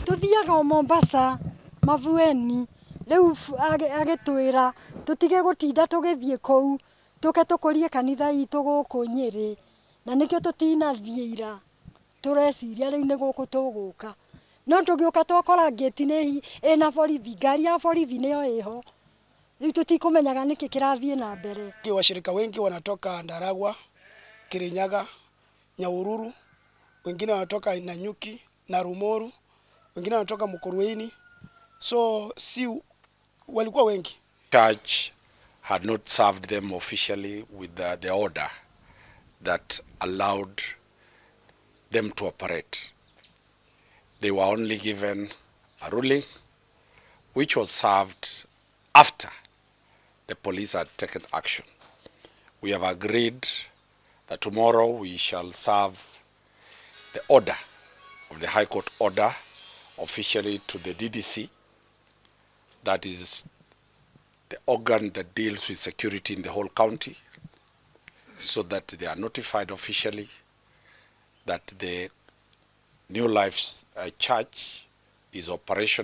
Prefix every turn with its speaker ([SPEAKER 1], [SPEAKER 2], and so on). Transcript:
[SPEAKER 1] Tuthiaga Mombasa Mavueni riu agitwira tutige gutinda tugithie kou tuke tukurie kanitha itu guku Nyeri na nikio tutinathie ira tureciria riu ni guku tuguka no tugiuka twakora gate ni ina borithi ngari ya borithi niyo iho riu tutikumenyaga niki kirathie na mbere.
[SPEAKER 2] Washirika wengi wanatoka Ndaragwa, Kirinyaga, Nyahururu, wengine wanatoka Nanyuki na Rumoru, wengine wanatoka Mukurweini, so si walikuwa wengi.
[SPEAKER 3] Church had not served them officially with the order that allowed them to operate. They were only given a ruling which was served after the police had taken action. We have agreed that tomorrow we shall serve the order of the High Court order officially to the DDC, that is the organ that deals with security in the whole county, so that they are notified officially that the New Life's church is operational.